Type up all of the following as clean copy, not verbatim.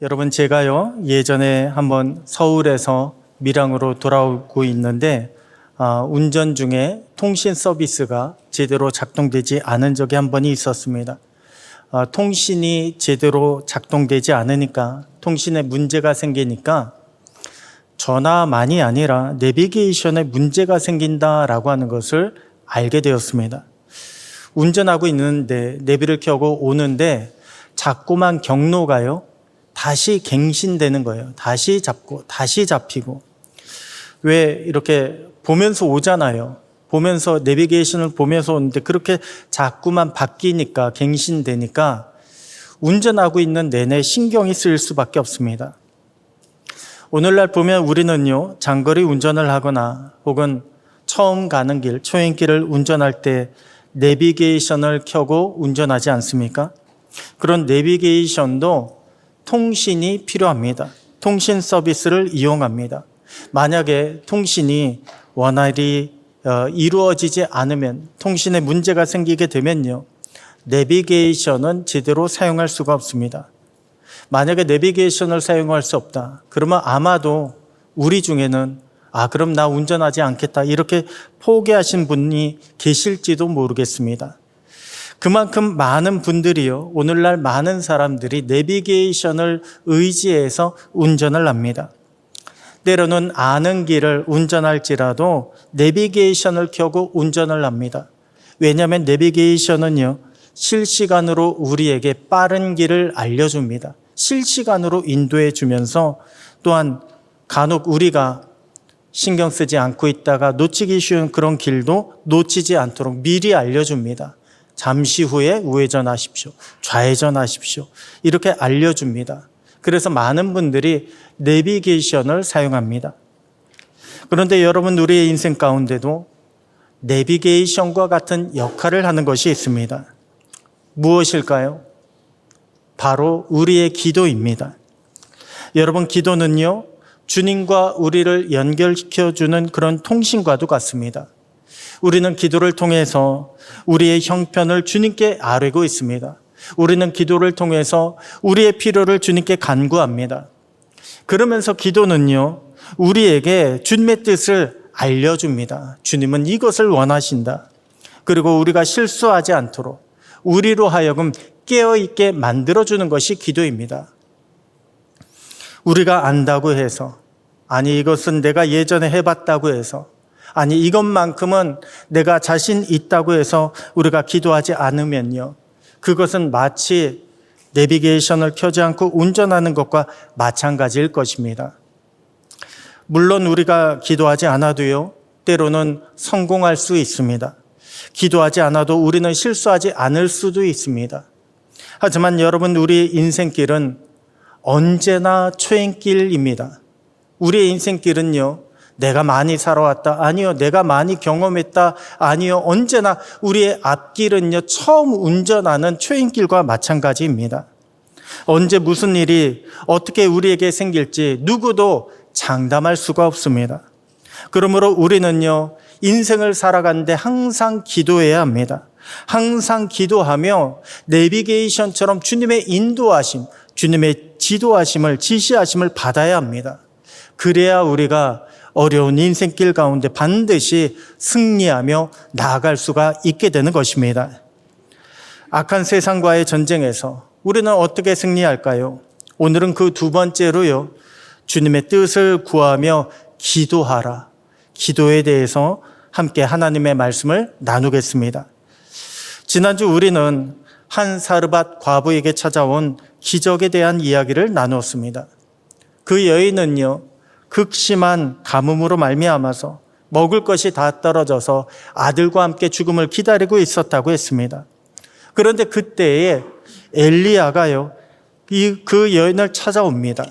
여러분, 제가요 예전에 한번 서울에서 밀양으로 돌아오고 있는데 운전 중에 통신 서비스가 제대로 작동되지 않은 적이 한 번이 있었습니다. 통신이 제대로 작동되지 않으니까, 통신에 문제가 생기니까 전화만이 아니라 내비게이션에 문제가 생긴다라고 하는 것을 알게 되었습니다. 운전하고 있는데 내비를 켜고 오는데 자꾸만 경로가요 다시 갱신되는 거예요. 다시 잡고 다시 잡히고. 왜 이렇게 보면서 오잖아요. 보면서 내비게이션을 보면서 오는데 그렇게 자꾸만 바뀌니까, 갱신되니까 운전하고 있는 내내 신경이 쓰일 수밖에 없습니다. 오늘날 보면 우리는요 장거리 운전을 하거나 혹은 처음 가는 길, 초행길을 운전할 때 내비게이션을 켜고 운전하지 않습니까? 그런 내비게이션도 통신이 필요합니다. 통신 서비스를 이용합니다. 만약에 통신이 원활히 이루어지지 않으면, 통신에 문제가 생기게 되면요 내비게이션은 제대로 사용할 수가 없습니다. 만약에 내비게이션을 사용할 수 없다, 그러면 아마도 우리 중에는 그럼 나 운전하지 않겠다 이렇게 포기하신 분이 계실지도 모르겠습니다. 그만큼 많은 분들이요, 오늘날 많은 사람들이 내비게이션을 의지해서 운전을 합니다. 때로는 아는 길을 운전할지라도 내비게이션을 켜고 운전을 합니다. 왜냐하면 내비게이션은요 실시간으로 우리에게 빠른 길을 알려줍니다. 실시간으로 인도해 주면서 또한 간혹 우리가 신경 쓰지 않고 있다가 놓치기 쉬운 그런 길도 놓치지 않도록 미리 알려줍니다. 잠시 후에 우회전하십시오, 좌회전하십시오 이렇게 알려줍니다. 그래서 많은 분들이 내비게이션을 사용합니다. 그런데 여러분, 우리의 인생 가운데도 내비게이션과 같은 역할을 하는 것이 있습니다. 무엇일까요? 바로 우리의 기도입니다. 여러분, 기도는요 주님과 우리를 연결시켜주는 그런 통신과도 같습니다. 우리는 기도를 통해서 우리의 형편을 주님께 아뢰고 있습니다. 우리는 기도를 통해서 우리의 필요를 주님께 간구합니다. 그러면서 기도는요 우리에게 주님의 뜻을 알려줍니다. 주님은 이것을 원하신다. 그리고 우리가 실수하지 않도록 우리로 하여금 깨어있게 만들어주는 것이 기도입니다. 우리가 안다고 해서, 아니 이것은 내가 예전에 해봤다고 해서, 아니 이것만큼은 내가 자신 있다고 해서 우리가 기도하지 않으면요 그것은 마치 내비게이션을 켜지 않고 운전하는 것과 마찬가지일 것입니다. 물론 우리가 기도하지 않아도요 때로는 성공할 수 있습니다. 기도하지 않아도 우리는 실수하지 않을 수도 있습니다. 하지만 여러분, 우리의 인생길은 언제나 초행길입니다. 우리의 인생길은요 내가 많이 살아왔다, 아니요 내가 많이 경험했다, 아니요 언제나 우리의 앞길은요 처음 운전하는 초행길과 마찬가지입니다. 언제 무슨 일이 어떻게 우리에게 생길지 누구도 장담할 수가 없습니다. 그러므로 우리는요 인생을 살아가는데 항상 기도해야 합니다. 항상 기도하며 내비게이션처럼 주님의 인도하심, 주님의 지도하심을, 지시하심을 받아야 합니다. 그래야 우리가 어려운 인생길 가운데 반드시 승리하며 나아갈 수가 있게 되는 것입니다. 악한 세상과의 전쟁에서 우리는 어떻게 승리할까요? 오늘은 그 두 번째로요 주님의 뜻을 구하며 기도하라, 기도에 대해서 함께 하나님의 말씀을 나누겠습니다. 지난주 우리는 한 사르밧 과부에게 찾아온 기적에 대한 이야기를 나누었습니다. 그 여인은요 극심한 가뭄으로 말미암아서 먹을 것이 다 떨어져서 아들과 함께 죽음을 기다리고 있었다고 했습니다. 그런데 그때에 엘리야가요 그 여인을 찾아옵니다.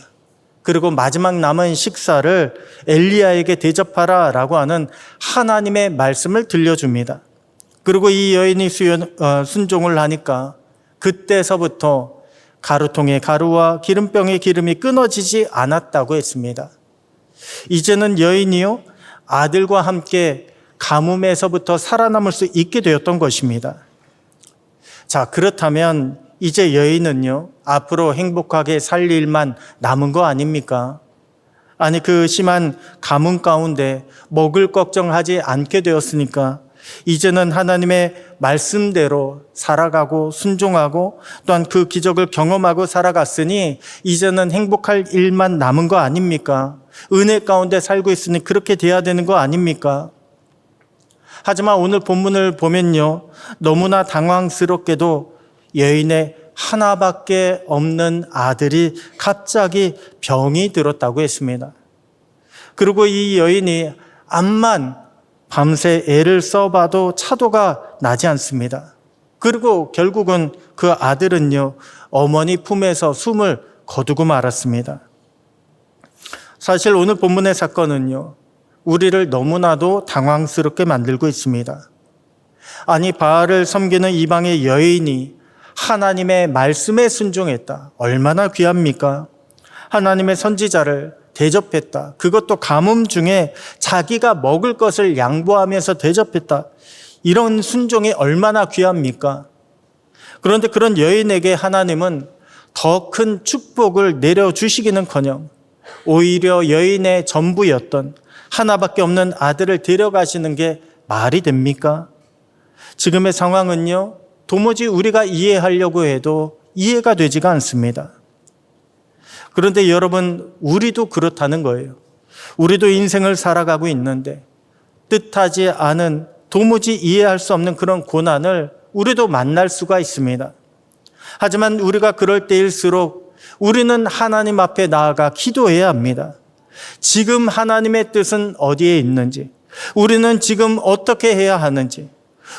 그리고 마지막 남은 식사를 엘리야에게 대접하라 라고 하는 하나님의 말씀을 들려줍니다. 그리고 이 여인이 순종을 하니까 그때서부터 가루통의 가루와 기름병의 기름이 끊어지지 않았다고 했습니다. 이제는 여인이요 아들과 함께 가뭄에서부터 살아남을 수 있게 되었던 것입니다. 자, 그렇다면 이제 여인은요, 앞으로 행복하게 살 일만 남은 거 아닙니까? 아니, 그 심한 가뭄 가운데 먹을 걱정하지 않게 되었으니까 이제는 하나님의 말씀대로 살아가고 순종하고 또한 그 기적을 경험하고 살아갔으니 이제는 행복할 일만 남은 거 아닙니까? 은혜 가운데 살고 있으니 그렇게 돼야 되는 거 아닙니까? 하지만 오늘 본문을 보면요, 너무나 당황스럽게도 여인의 하나밖에 없는 아들이 갑자기 병이 들었다고 했습니다. 그리고 이 여인이 암만 밤새 애를 써봐도 차도가 나지 않습니다. 그리고 결국은 그 아들은요, 어머니 품에서 숨을 거두고 말았습니다. 사실 오늘 본문의 사건은요, 우리를 너무나도 당황스럽게 만들고 있습니다. 아니, 바알을 섬기는 이방의 여인이 하나님의 말씀에 순종했다. 얼마나 귀합니까? 하나님의 선지자를 대접했다. 그것도 가뭄 중에 자기가 먹을 것을 양보하면서 대접했다. 이런 순종이 얼마나 귀합니까? 그런데 그런 여인에게 하나님은 더 큰 축복을 내려주시기는커녕 오히려 여인의 전부였던 하나밖에 없는 아들을 데려가시는 게 말이 됩니까? 지금의 상황은요, 도무지 우리가 이해하려고 해도 이해가 되지가 않습니다. 그런데 여러분, 우리도 그렇다는 거예요. 우리도 인생을 살아가고 있는데 뜻하지 않은, 도무지 이해할 수 없는 그런 고난을 우리도 만날 수가 있습니다. 하지만 우리가 그럴 때일수록 우리는 하나님 앞에 나아가 기도해야 합니다. 지금 하나님의 뜻은 어디에 있는지, 우리는 지금 어떻게 해야 하는지,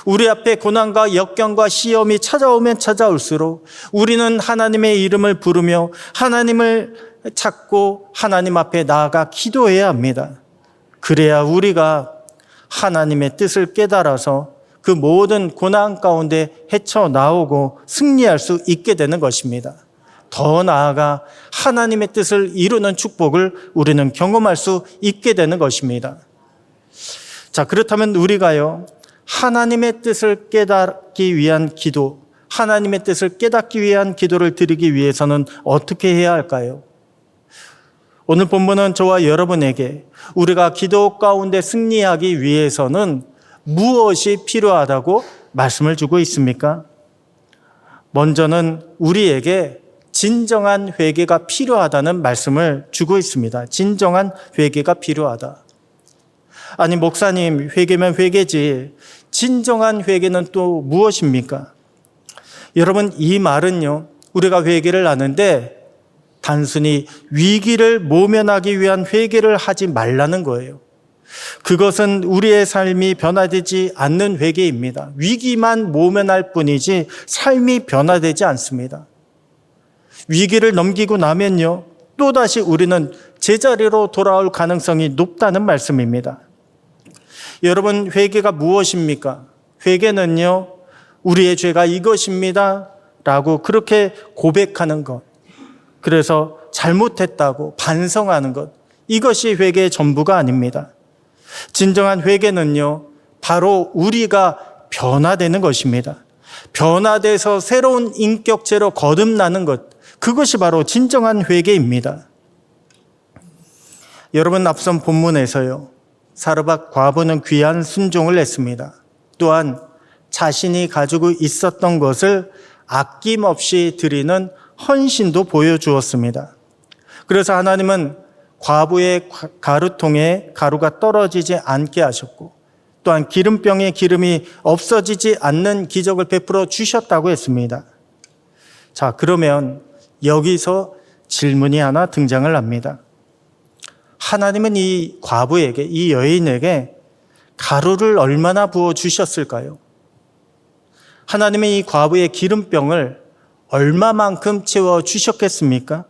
우리 앞에 고난과 역경과 시험이 찾아오면 찾아올수록 우리는 하나님의 이름을 부르며 하나님을 찾고 하나님 앞에 나아가 기도해야 합니다. 그래야 우리가 하나님의 뜻을 깨달아서 그 모든 고난 가운데 헤쳐나오고 승리할 수 있게 되는 것입니다. 더 나아가 하나님의 뜻을 이루는 축복을 우리는 경험할 수 있게 되는 것입니다. 자, 그렇다면 우리가요, 하나님의 뜻을 깨닫기 위한 기도, 하나님의 뜻을 깨닫기 위한 기도를 드리기 위해서는 어떻게 해야 할까요? 오늘 본문은 저와 여러분에게 우리가 기도 가운데 승리하기 위해서는 무엇이 필요하다고 말씀을 주고 있습니까? 먼저는 우리에게 진정한 회개가 필요하다는 말씀을 주고 있습니다. 진정한 회개가 필요하다. 아니, 목사님, 회개면 회개지. 진정한 회개는 또 무엇입니까? 여러분, 이 말은요, 우리가 회개를 하는데 단순히 위기를 모면하기 위한 회개를 하지 말라는 거예요. 그것은 우리의 삶이 변화되지 않는 회개입니다. 위기만 모면할 뿐이지 삶이 변화되지 않습니다. 위기를 넘기고 나면요, 또다시 우리는 제자리로 돌아올 가능성이 높다는 말씀입니다. 여러분, 회개가 무엇입니까? 회개는요, 우리의 죄가 이것입니다 라고 그렇게 고백하는 것, 그래서 잘못했다고 반성하는 것, 이것이 회개의 전부가 아닙니다. 진정한 회개는요, 바로 우리가 변화되는 것입니다. 변화돼서 새로운 인격체로 거듭나는 것, 그것이 바로 진정한 회개입니다. 여러분, 앞선 본문에서요, 사르밧 과부는 귀한 순종을 했습니다. 또한 자신이 가지고 있었던 것을 아낌없이 드리는 헌신도 보여주었습니다. 그래서 하나님은 과부의 가루통에 가루가 떨어지지 않게 하셨고, 또한 기름병에 기름이 없어지지 않는 기적을 베풀어 주셨다고 했습니다. 자, 그러면 여기서 질문이 하나 등장을 합니다. 하나님은 이 과부에게, 이 여인에게 가루를 얼마나 부어 주셨을까요? 하나님은 이 과부의 기름병을 얼마만큼 채워 주셨겠습니까?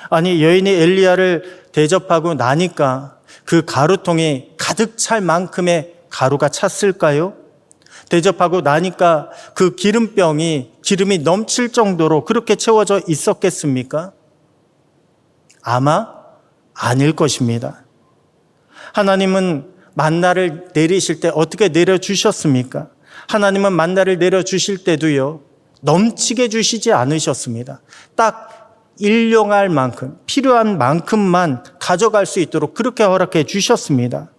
아니, 여인이 엘리야를 대접하고 나니까 그 가루통이 가득 찰 만큼의 가루가 찼을까요? 대접하고 나니까 그 기름이 넘칠 정도로 그렇게 채워져 있었겠습니까? 아마 아닐 것입니다. 하나님은 만나를 내리실 때 어떻게 내려주셨습니까? 하나님은 만나를 내려주실 때도요, 넘치게 주시지 않으셨습니다. 딱 일용할 만큼, 필요한 만큼만 가져갈 수 있도록 그렇게 허락해 주셨습니다.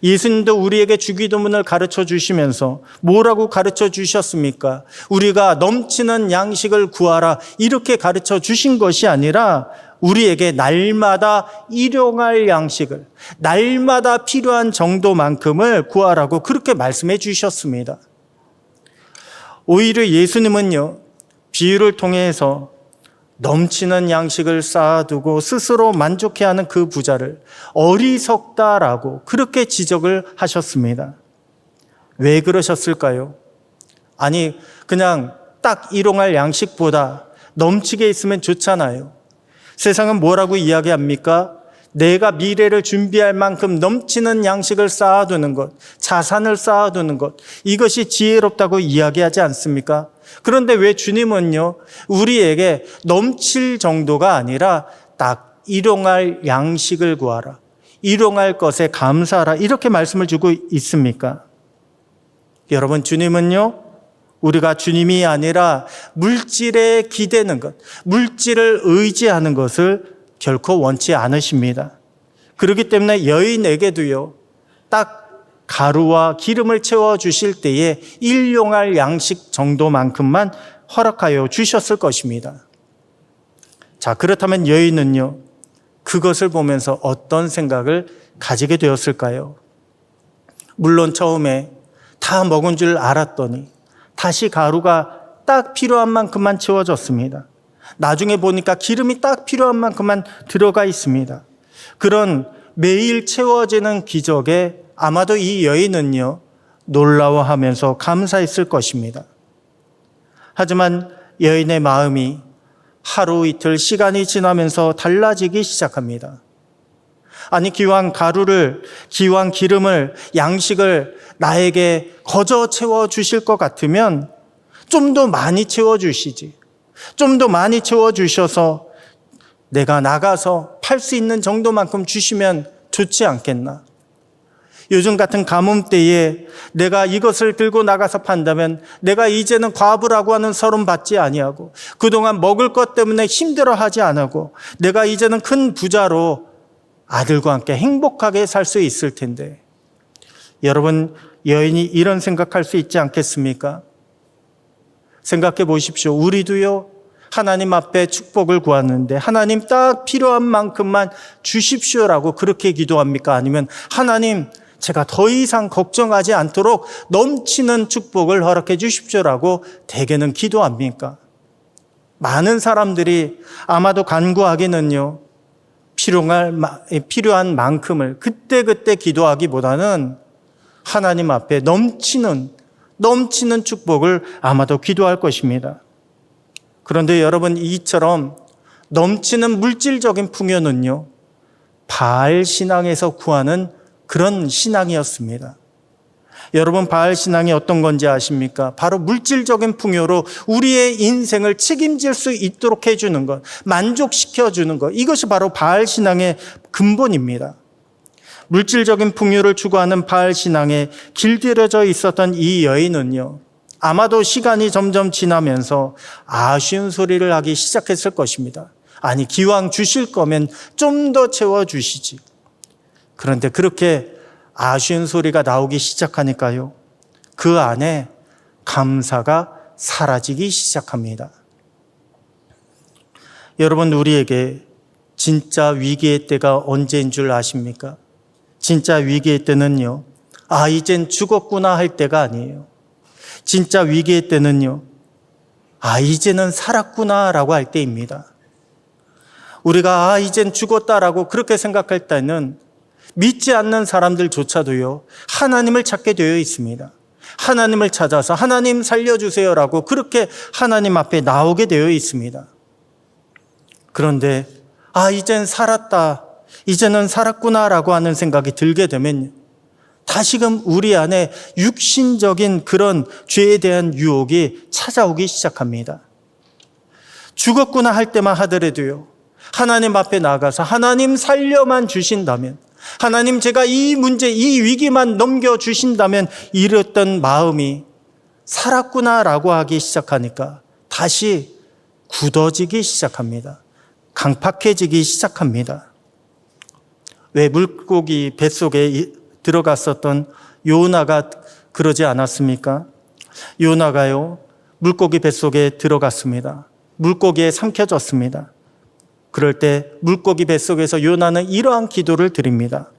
예수님도 우리에게 주기도문을 가르쳐 주시면서 뭐라고 가르쳐 주셨습니까? 우리가 넘치는 양식을 구하라 이렇게 가르쳐 주신 것이 아니라 우리에게 날마다 일용할 양식을, 날마다 필요한 정도만큼을 구하라고 그렇게 말씀해 주셨습니다. 오히려 예수님은요, 비유를 통해서 넘치는 양식을 쌓아두고 스스로 만족해하는 그 부자를 어리석다라고 그렇게 지적을 하셨습니다. 왜 그러셨을까요? 아니, 그냥 딱 일용할 양식보다 넘치게 있으면 좋잖아요. 세상은 뭐라고 이야기합니까? 내가 미래를 준비할 만큼 넘치는 양식을 쌓아두는 것, 자산을 쌓아두는 것, 이것이 지혜롭다고 이야기하지 않습니까? 그런데 왜 주님은요, 우리에게 넘칠 정도가 아니라 딱 일용할 양식을 구하라, 일용할 것에 감사하라 이렇게 말씀을 주고 있습니까? 여러분, 주님은요, 우리가 주님이 아니라 물질에 기대는 것, 물질을 의지하는 것을 결코 원치 않으십니다. 그렇기 때문에 여인에게도요, 딱 가루와 기름을 채워주실 때에 일용할 양식 정도만큼만 허락하여 주셨을 것입니다. 자, 그렇다면 여인은요, 그것을 보면서 어떤 생각을 가지게 되었을까요? 물론 처음에 다 먹은 줄 알았더니 다시 가루가 딱 필요한 만큼만 채워졌습니다. 나중에 보니까 기름이 딱 필요한 만큼만 들어가 있습니다. 그런 매일 채워지는 기적에 아마도 이 여인은요, 놀라워하면서 감사했을 것입니다. 하지만 여인의 마음이 하루 이틀 시간이 지나면서 달라지기 시작합니다. 아니, 기왕 가루를, 기왕 기름을, 양식을 나에게 거저 채워주실 것 같으면 좀 더 많이 채워주시지. 좀 더 많이 채워주셔서 내가 나가서 팔 수 있는 정도만큼 주시면 좋지 않겠나. 요즘 같은 가뭄 때에 내가 이것을 들고 나가서 판다면 내가 이제는 과부라고 하는 서름 받지 아니하고 그동안 먹을 것 때문에 힘들어하지 않고 내가 이제는 큰 부자로 아들과 함께 행복하게 살 수 있을 텐데, 여러분, 여인이 이런 생각할 수 있지 않겠습니까? 생각해 보십시오. 우리도요, 하나님 앞에 축복을 구하는데 하나님 딱 필요한 만큼만 주십시오라고 그렇게 기도합니까? 아니면 하나님, 제가 더 이상 걱정하지 않도록 넘치는 축복을 허락해 주십시오라고 대개는 기도합니까? 많은 사람들이 아마도 간구하기는요, 필요한 만큼을 그때그때 기도하기보다는 하나님 앞에 넘치는 축복을 아마도 기도할 것입니다. 그런데 여러분, 이처럼 넘치는 물질적인 풍요는요, 바알 신앙에서 구하는 그런 신앙이었습니다. 여러분, 바알 신앙이 어떤 건지 아십니까? 바로 물질적인 풍요로 우리의 인생을 책임질 수 있도록 해주는 것, 만족시켜주는 것, 이것이 바로 바알 신앙의 근본입니다. 물질적인 풍요를 추구하는 바알 신앙에 길들여져 있었던 이 여인은요, 아마도 시간이 점점 지나면서 아쉬운 소리를 하기 시작했을 것입니다. 아니, 기왕 주실 거면 좀 더 채워주시지. 그런데 그렇게 아쉬운 소리가 나오기 시작하니까요, 그 안에 감사가 사라지기 시작합니다. 여러분, 우리에게 진짜 위기의 때가 언제인 줄 아십니까? 진짜 위기의 때는요, 이젠 죽었구나 할 때가 아니에요. 진짜 위기의 때는요, 이제는 살았구나 라고 할 때입니다. 우리가 이젠 죽었다라고 그렇게 생각할 때는 믿지 않는 사람들조차도요, 하나님을 찾게 되어 있습니다. 하나님을 찾아서 하나님 살려주세요라고 그렇게 하나님 앞에 나오게 되어 있습니다. 그런데 이젠 살았다, 이제는 살았구나라고 하는 생각이 들게 되면 다시금 우리 안에 육신적인 그런 죄에 대한 유혹이 찾아오기 시작합니다. 죽었구나 할 때만 하더라도요, 하나님 앞에 나가서 하나님 살려만 주신다면, 하나님 제가 이 문제, 이 위기만 넘겨주신다면 이랬던 마음이 살았구나라고 하기 시작하니까 다시 굳어지기 시작합니다. 강팍해지기 시작합니다. 왜 물고기 뱃속에 들어갔었던 요나가 그러지 않았습니까? 요나가요, 물고기 뱃속에 들어갔습니다. 물고기에 삼켜졌습니다. 그럴 때 물고기 뱃속에서 요나는 이러한 기도를 드립니다.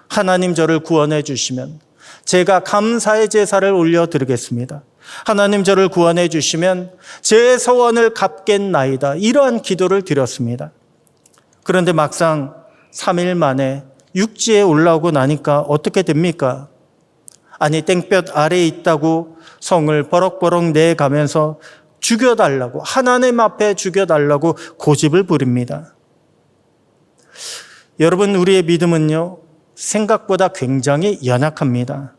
하나님, 저를 구원해 주시면 제가 감사의 제사를 올려드리겠습니다. 하나님, 저를 구원해 주시면 제 소원을 갚겠나이다. 이러한 기도를 드렸습니다. 그런데 막상 3일 만에 육지에 올라오고 나니까 어떻게 됩니까? 아니, 땡볕 아래에 있다고 성을 버럭버럭 내가면서 죽여달라고, 하나님 앞에 죽여달라고 고집을 부립니다. 여러분, 우리의 믿음은요, 생각보다 굉장히 연약합니다.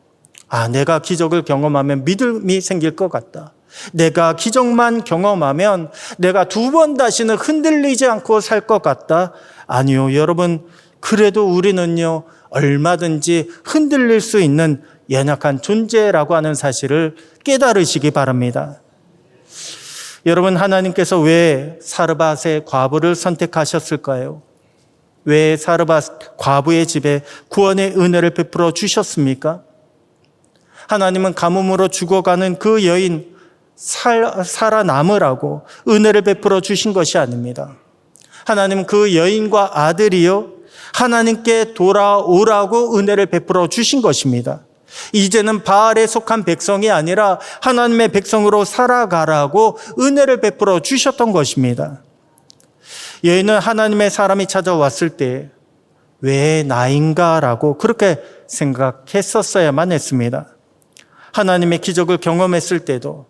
내가 기적을 경험하면 믿음이 생길 것 같다. 내가 기적만 경험하면 내가 2번 다시는 흔들리지 않고 살 것 같다. 아니요, 여러분, 그래도 우리는요, 얼마든지 흔들릴 수 있는 연약한 존재라고 하는 사실을 깨달으시기 바랍니다. 여러분, 하나님께서 왜 사르밧의 과부를 선택하셨을까요? 왜 사르밧 과부의 집에 구원의 은혜를 베풀어 주셨습니까? 하나님은 가뭄으로 죽어가는 그 여인 살아남으라고 은혜를 베풀어 주신 것이 아닙니다. 하나님은 그 여인과 아들이요, 하나님께 돌아오라고 은혜를 베풀어 주신 것입니다. 이제는 바알에 속한 백성이 아니라 하나님의 백성으로 살아가라고 은혜를 베풀어 주셨던 것입니다. 여인은 하나님의 사람이 찾아왔을 때 왜 나인가라고 그렇게 생각했었어야만 했습니다. 하나님의 기적을 경험했을 때도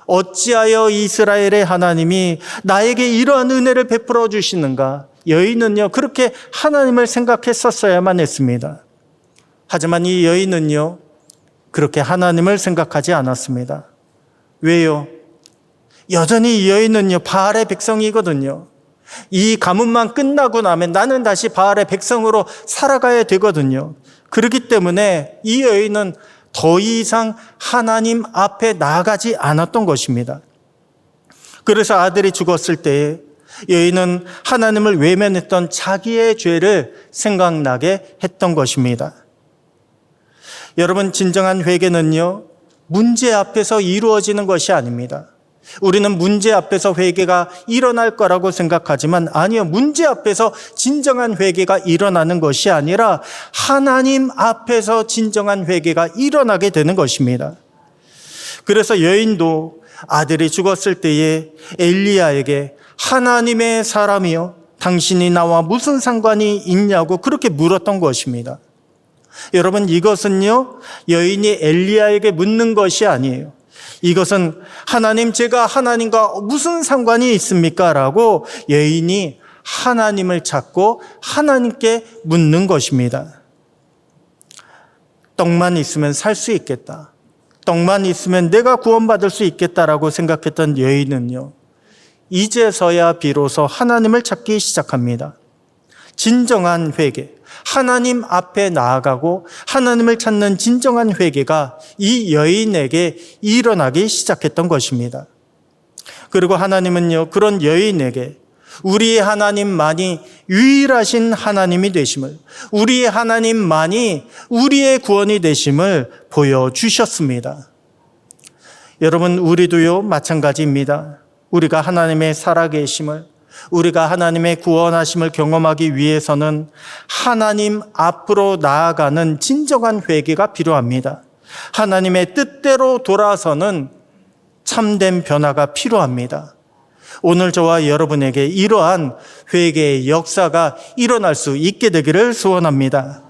어찌하여 이스라엘의 하나님이 나에게 이러한 은혜를 베풀어 주시는가? 여인은요, 그렇게 하나님을 생각했었어야만 했습니다. 하지만 이 여인은요, 그렇게 하나님을 생각하지 않았습니다. 왜요? 여전히 이 여인은요, 바알의 백성이거든요. 이 가뭄만 끝나고 나면 나는 다시 바알의 백성으로 살아가야 되거든요. 그렇기 때문에 이 여인은 더 이상 하나님 앞에 나아가지 않았던 것입니다. 그래서 아들이 죽었을 때 여인은 하나님을 외면했던 자기의 죄를 생각나게 했던 것입니다. 여러분, 진정한 회개는요, 문제 앞에서 이루어지는 것이 아닙니다. 우리는 문제 앞에서 회개가 일어날 거라고 생각하지만 아니요, 문제 앞에서 진정한 회개가 일어나는 것이 아니라 하나님 앞에서 진정한 회개가 일어나게 되는 것입니다. 그래서 여인도 아들이 죽었을 때에 엘리야에게 하나님의 사람이요, 당신이 나와 무슨 상관이 있냐고 그렇게 물었던 것입니다. 여러분, 이것은요, 여인이 엘리야에게 묻는 것이 아니에요. 이것은 하나님, 제가 하나님과 무슨 상관이 있습니까? 라고 여인이 하나님을 찾고 하나님께 묻는 것입니다. 떡만 있으면 살 수 있겠다. 떡만 있으면 내가 구원받을 수 있겠다라고 생각했던 여인은요, 이제서야 비로소 하나님을 찾기 시작합니다. 진정한 회개, 하나님 앞에 나아가고 하나님을 찾는 진정한 회개가 이 여인에게 일어나기 시작했던 것입니다. 그리고 하나님은요, 그런 여인에게 우리의 하나님만이 유일하신 하나님이 되심을, 우리의 하나님만이 우리의 구원이 되심을 보여주셨습니다. 여러분, 우리도요, 마찬가지입니다. 우리가 하나님의 살아계심을, 우리가 하나님의 구원하심을 경험하기 위해서는 하나님 앞으로 나아가는 진정한 회개가 필요합니다. 하나님의 뜻대로 돌아서는 참된 변화가 필요합니다. 오늘 저와 여러분에게 이러한 회개의 역사가 일어날 수 있게 되기를 소원합니다.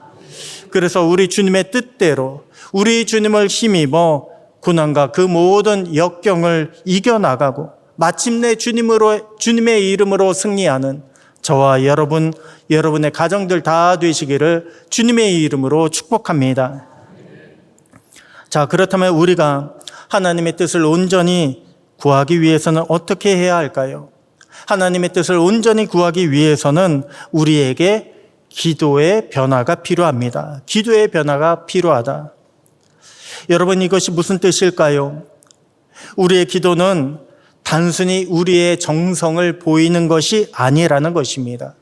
그래서 우리 주님의 뜻대로 우리 주님을 힘입어 고난과 그 모든 역경을 이겨나가고 마침내 주님의 이름으로 승리하는 저와 여러분, 여러분의 가정들 다 되시기를 주님의 이름으로 축복합니다. 자, 그렇다면 우리가 하나님의 뜻을 온전히 구하기 위해서는 어떻게 해야 할까요? 하나님의 뜻을 온전히 구하기 위해서는 우리에게 기도의 변화가 필요합니다. 기도의 변화가 필요하다. 여러분, 이것이 무슨 뜻일까요? 우리의 기도는 단순히 우리의 정성을 보이는 것이 아니라는 것입니다.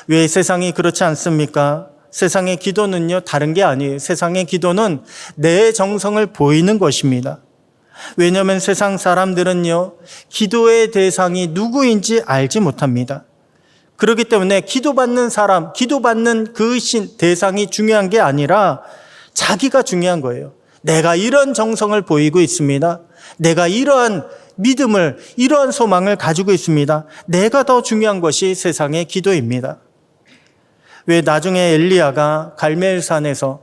왜 세상이 그렇지 않습니까? 세상의 기도는요, 다른 게 아니에요. 세상의 기도는 내 정성을 보이는 것입니다. 왜냐하면 세상 사람들은요, 기도의 대상이 누구인지 알지 못합니다. 그렇기 때문에 기도받는 사람, 기도받는 그 대상이 중요한 게 아니라 자기가 중요한 거예요. 내가 이런 정성을 보이고 있습니다. 내가 이러한 믿음을, 이러한 소망을 가지고 있습니다. 내가 더 중요한 것이 세상의 기도입니다. 왜 나중에 엘리야가 갈멜산에서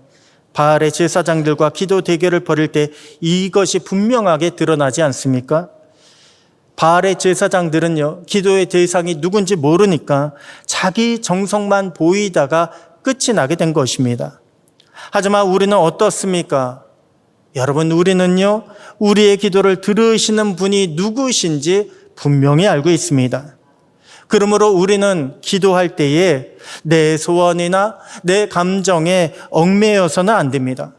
바알의 제사장들과 기도 대결을 벌일 때 이것이 분명하게 드러나지 않습니까? 바알의 제사장들은요, 기도의 대상이 누군지 모르니까 자기 정성만 보이다가 끝이 나게 된 것입니다. 하지만 우리는 어떻습니까? 여러분, 우리는요, 우리의 기도를 들으시는 분이 누구신지 분명히 알고 있습니다. 그러므로 우리는 기도할 때에 내 소원이나 내 감정에 얽매여서는 안 됩니다.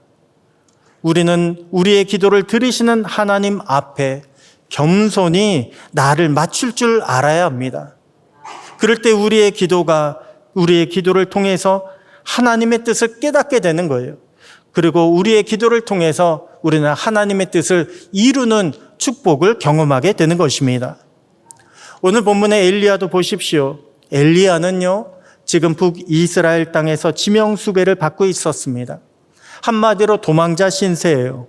우리는 우리의 기도를 들으시는 하나님 앞에 겸손히 나를 맞출 줄 알아야 합니다. 그럴 때 우리의 기도를 통해서 하나님의 뜻을 깨닫게 되는 거예요. 그리고 우리의 기도를 통해서 우리는 하나님의 뜻을 이루는 축복을 경험하게 되는 것입니다. 오늘 본문의 엘리야도 보십시오. 엘리야는요, 지금 북이스라엘 땅에서 지명수배를 받고 있었습니다. 한마디로 도망자 신세예요.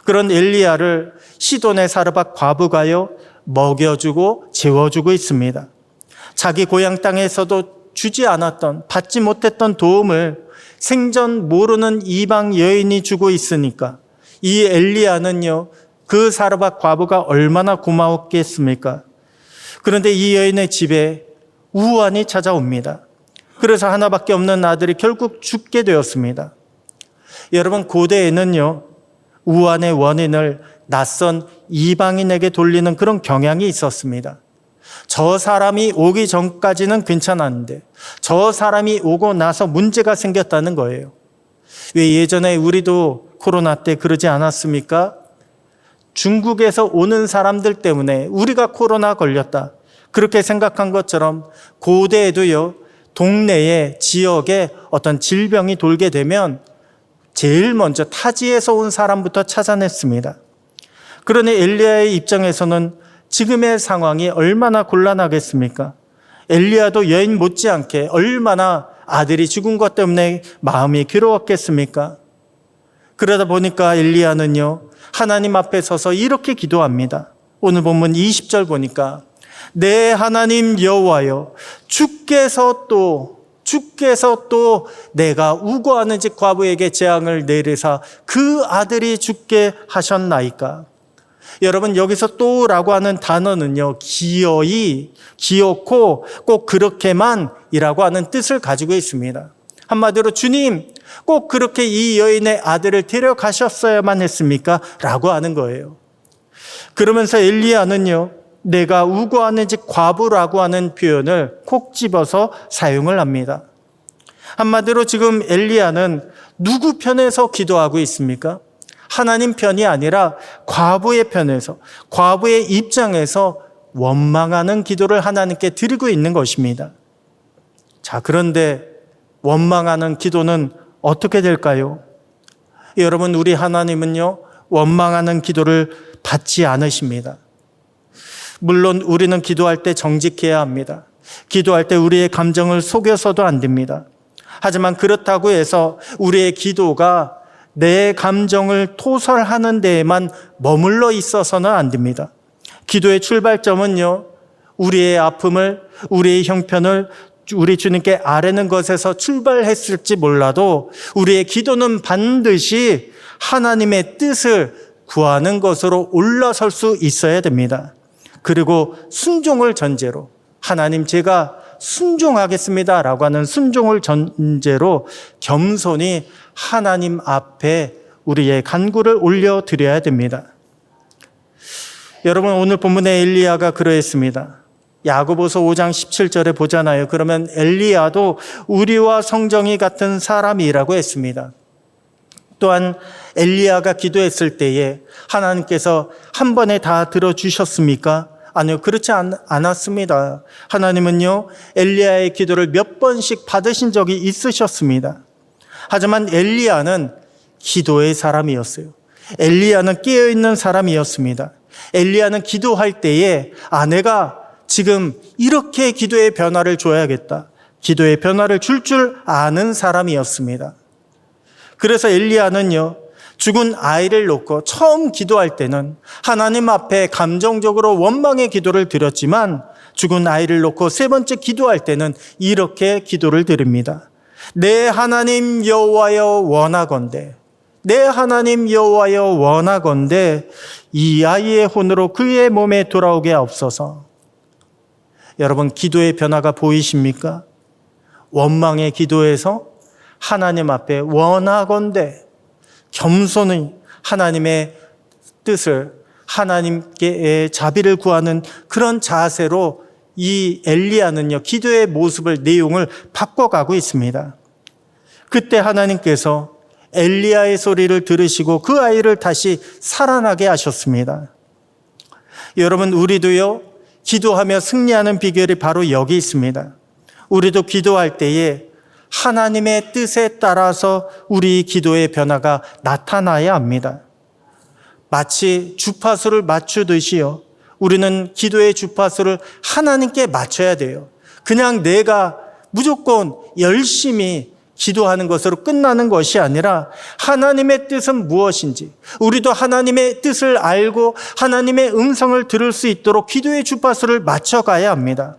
그런 엘리야를 시돈의 사르밧 과부가요, 먹여주고 재워주고 있습니다. 자기 고향 땅에서도 주지 않았던, 받지 못했던 도움을 생전 모르는 이방 여인이 주고 있으니까 이 엘리야는요, 그 사르밧 과부가 얼마나 고마웠겠습니까? 그런데 이 여인의 집에 우환이 찾아옵니다. 그래서 하나밖에 없는 아들이 결국 죽게 되었습니다. 여러분, 고대에는요, 우환의 원인을 낯선 이방인에게 돌리는 그런 경향이 있었습니다. 저 사람이 오기 전까지는 괜찮았는데 저 사람이 오고 나서 문제가 생겼다는 거예요. 왜 예전에 우리도 코로나 때 그러지 않았습니까? 중국에서 오는 사람들 때문에 우리가 코로나 걸렸다, 그렇게 생각한 것처럼 고대에도요, 동네에, 지역에 어떤 질병이 돌게 되면 제일 먼저 타지에서 온 사람부터 찾아냈습니다. 그러니 엘리야의 입장에서는 지금의 상황이 얼마나 곤란하겠습니까? 엘리야도 여인 못지않게 얼마나 아들이 죽은 것 때문에 마음이 괴로웠겠습니까? 그러다 보니까 엘리야는요, 하나님 앞에 서서 이렇게 기도합니다. 오늘 본문 20절 보니까 내 하나님 여호와여, 주께서 또 내가 우고하는 집 과부에게 재앙을 내리사 그 아들이 죽게 하셨나이까. 여러분, 여기서 또라고 하는 단어는요, 기어코 꼭 그렇게만이라고 하는 뜻을 가지고 있습니다. 한마디로 주님, 꼭 그렇게 이 여인의 아들을 데려가셨어야만 했습니까? 라고 하는 거예요. 그러면서 엘리야는요, 내가 우고하는 집 과부라고 하는 표현을 콕 집어서 사용을 합니다. 한마디로 지금 엘리야는 누구 편에서 기도하고 있습니까? 하나님 편이 아니라 과부의 편에서, 과부의 입장에서 원망하는 기도를 하나님께 드리고 있는 것입니다. 자, 그런데 원망하는 기도는 어떻게 될까요? 여러분, 우리 하나님은요, 원망하는 기도를 받지 않으십니다. 물론 우리는 기도할 때 정직해야 합니다. 기도할 때 우리의 감정을 속여서도 안 됩니다. 하지만 그렇다고 해서 우리의 기도가 내 감정을 토설하는 데에만 머물러 있어서는 안 됩니다. 기도의 출발점은요, 우리의 아픔을, 우리의 형편을 우리 주님께 아뢰는 것에서 출발했을지 몰라도 우리의 기도는 반드시 하나님의 뜻을 구하는 것으로 올라설 수 있어야 됩니다. 그리고 순종을 전제로, 하나님 제가 순종하겠습니다 라고 하는 순종을 전제로 겸손히 하나님 앞에 우리의 간구를 올려드려야 됩니다. 여러분, 오늘 본문의 엘리야가 그러했습니다. 야고보서 5장 17절에 보잖아요. 그러면 엘리야도 우리와 성정이 같은 사람이라고 했습니다. 또한 엘리야가 기도했을 때에 하나님께서 한 번에 다 들어주셨습니까? 아니요, 그렇지 않았습니다. 하나님은요, 엘리야의 기도를 몇 번씩 받으신 적이 있으셨습니다. 하지만 엘리야는 기도의 사람이었어요. 엘리야는 깨어있는 사람이었습니다. 엘리야는 기도할 때에 내가 지금 이렇게 기도의 변화를 줘야겠다. 기도의 변화를 줄 아는 사람이었습니다. 그래서 엘리야는요, 죽은 아이를 놓고 처음 기도할 때는 하나님 앞에 감정적으로 원망의 기도를 드렸지만 죽은 아이를 놓고 세 번째 기도할 때는 이렇게 기도를 드립니다. 내 하나님 여호와여 원하건대, 내 하나님 여호와여 원하건대 이 아이의 혼으로 그의 몸에 돌아오게 하옵소서. 여러분, 기도의 변화가 보이십니까? 원망의 기도에서 하나님 앞에 원하건대 겸손히 하나님의 뜻을, 하나님께 자비를 구하는 그런 자세로 이 엘리야는요, 기도의 모습을, 내용을 바꿔가고 있습니다. 그때 하나님께서 엘리야의 소리를 들으시고 그 아이를 다시 살아나게 하셨습니다. 여러분, 우리도요, 기도하며 승리하는 비결이 바로 여기 있습니다. 우리도 기도할 때에 하나님의 뜻에 따라서 우리 기도의 변화가 나타나야 합니다. 마치 주파수를 맞추듯이요, 우리는 기도의 주파수를 하나님께 맞춰야 돼요. 그냥 내가 무조건 열심히 기도하는 것으로 끝나는 것이 아니라 하나님의 뜻은 무엇인지, 우리도 하나님의 뜻을 알고 하나님의 음성을 들을 수 있도록 기도의 주파수를 맞춰가야 합니다.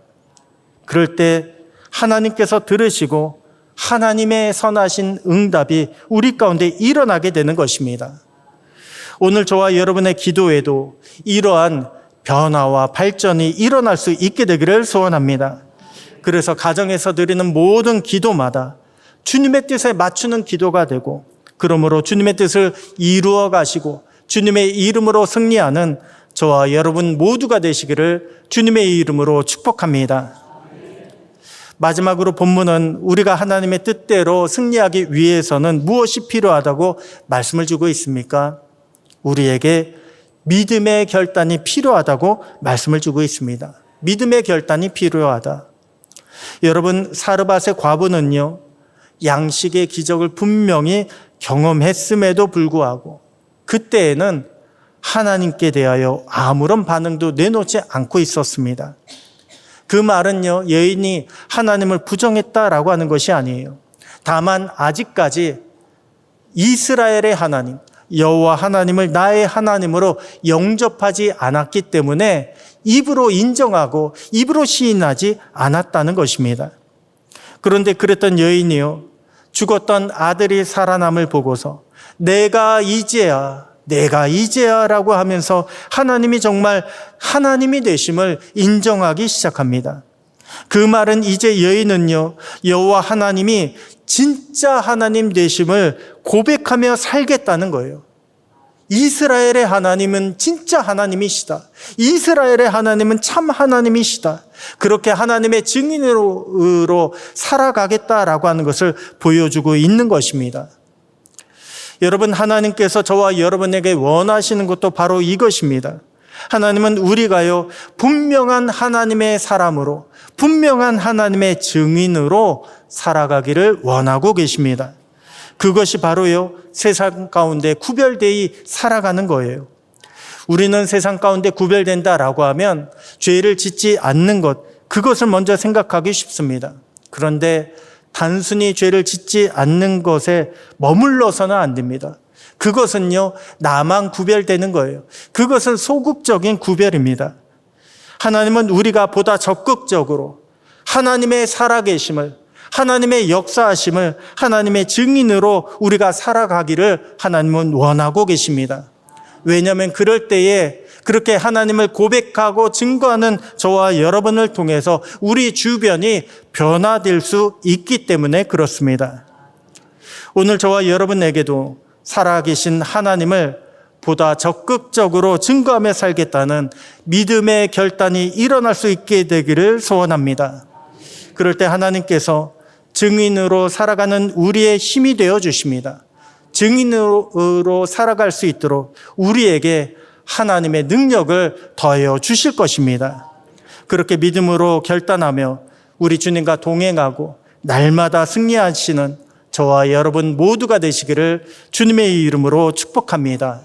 그럴 때 하나님께서 들으시고 하나님의 선하신 응답이 우리 가운데 일어나게 되는 것입니다. 오늘 저와 여러분의 기도에도 이러한 변화와 발전이 일어날 수 있게 되기를 소원합니다. 그래서 가정에서 드리는 모든 기도마다 주님의 뜻에 맞추는 기도가 되고, 그러므로 주님의 뜻을 이루어 가시고 주님의 이름으로 승리하는 저와 여러분 모두가 되시기를 주님의 이름으로 축복합니다. 마지막으로 본문은 우리가 하나님의 뜻대로 승리하기 위해서는 무엇이 필요하다고 말씀을 주고 있습니까? 우리에게 믿음의 결단이 필요하다고 말씀을 주고 있습니다. 믿음의 결단이 필요하다. 여러분, 사르밧의 과부는요, 양식의 기적을 분명히 경험했음에도 불구하고 그때에는 하나님께 대하여 아무런 반응도 내놓지 않고 있었습니다. 그 말은요, 여인이 하나님을 부정했다라고 하는 것이 아니에요. 다만 아직까지 이스라엘의 하나님, 여호와 하나님을 나의 하나님으로 영접하지 않았기 때문에 입으로 인정하고 입으로 시인하지 않았다는 것입니다. 그런데 그랬던 여인이요, 죽었던 아들이 살아남을 보고서 내가 이제야 라고 하면서 하나님이 정말 하나님이 되심을 인정하기 시작합니다. 그 말은 이제 여인은요, 여호와 하나님이 진짜 하나님 되심을 고백하며 살겠다는 거예요. 이스라엘의 하나님은 진짜 하나님이시다. 이스라엘의 하나님은 참 하나님이시다. 그렇게 하나님의 증인으로 살아가겠다라고 하는 것을 보여주고 있는 것입니다. 여러분, 하나님께서 저와 여러분에게 원하시는 것도 바로 이것입니다. 하나님은 우리가요, 분명한 하나님의 사람으로, 분명한 하나님의 증인으로 살아가기를 원하고 계십니다. 그것이 바로요, 세상 가운데 구별되이 살아가는 거예요. 우리는 세상 가운데 구별된다라고 하면 죄를 짓지 않는 것, 그것을 먼저 생각하기 쉽습니다. 그런데 단순히 죄를 짓지 않는 것에 머물러서는 안 됩니다. 그것은요, 나만 구별되는 거예요. 그것은 소극적인 구별입니다. 하나님은 우리가 보다 적극적으로 하나님의 살아계심을, 하나님의 역사하심을, 하나님의 증인으로 우리가 살아가기를 하나님은 원하고 계십니다. 왜냐하면 그럴 때에 그렇게 하나님을 고백하고 증거하는 저와 여러분을 통해서 우리 주변이 변화될 수 있기 때문에 그렇습니다. 오늘 저와 여러분에게도 살아계신 하나님을 보다 적극적으로 증거하며 살겠다는 믿음의 결단이 일어날 수 있게 되기를 소원합니다. 그럴 때 하나님께서 증인으로 살아가는 우리의 힘이 되어 주십니다. 증인으로 살아갈 수 있도록 우리에게 하나님의 능력을 더하여 주실 것입니다. 그렇게 믿음으로 결단하며 우리 주님과 동행하고 날마다 승리하시는 저와 여러분 모두가 되시기를 주님의 이름으로 축복합니다.